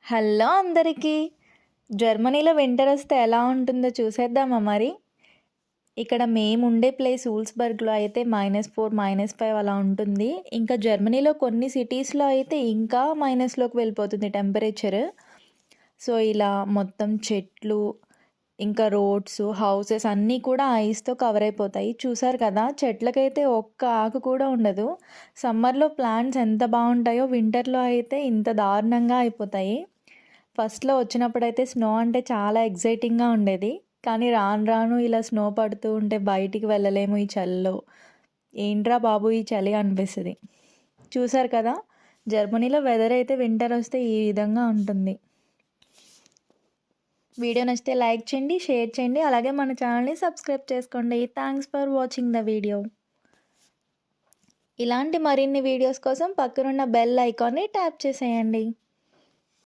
Hello అందరికీ. జర్మనీలో winter వస్తే ఎలా ఉంటుందో చూసేద్దామా మరి? ఇక్కడ మేముండే ప్లేస్ ఊల్స్బర్గ్‌లో అయితే -4, -5 అలా ఉంటుంది. ఇంకా జర్మనీలో కొన్ని సిటీస్‌లో అయితే ఇంకా మైనస్‌లోకి వెళ్ళిపోతుంది టెంపరేచర్. సో, ఇలా మొత్తం చెట్లు, ఇంకా రోడ్స్, హౌసెస్ అన్నీ కూడా ఐస్‌తో కవర్ అయిపోతాయి. చూసారు కదా! చెట్లకైతే ఒక్క ఆకు కూడా ఉండదు. సమ్మర్‌లో ప్లాంట్స్ ఎంత బావుంటాయో వింటర్‌లో అయితే ఇంత దారుణంగా అయిపోతాయి. ఫస్ట్‌లో వచ్చినప్పుడైతే స్నో అంటే చాలా ఎక్సైటింగ్‌గా ఉండేది. కానీ రాను రాను ఇలా స్నో పడుతూ ఉంటే బయటికి వెళ్ళలేము ఈ చలిలో. ఏంట్రా బాబు ఈ చలి అనిపిస్తది. చూసారు కదా! జర్మనీలో వెదర్ అయితే వింటర్ వస్తే ఈ విధంగా ఉంటుంది. వీడియో నచ్చితే లైక్ చేయండి, షేర్ చేయండి. అలాగే మన ఛానల్‌ని సబ్స్క్రైబ్ చేసుకోండి. Thanks for watching the video. ఇలాంటి మరిన్ని వీడియోస్ కోసం పక్కనున్న బెల్ ఐకాన్‌ని ట్యాప్ చేసేయండి.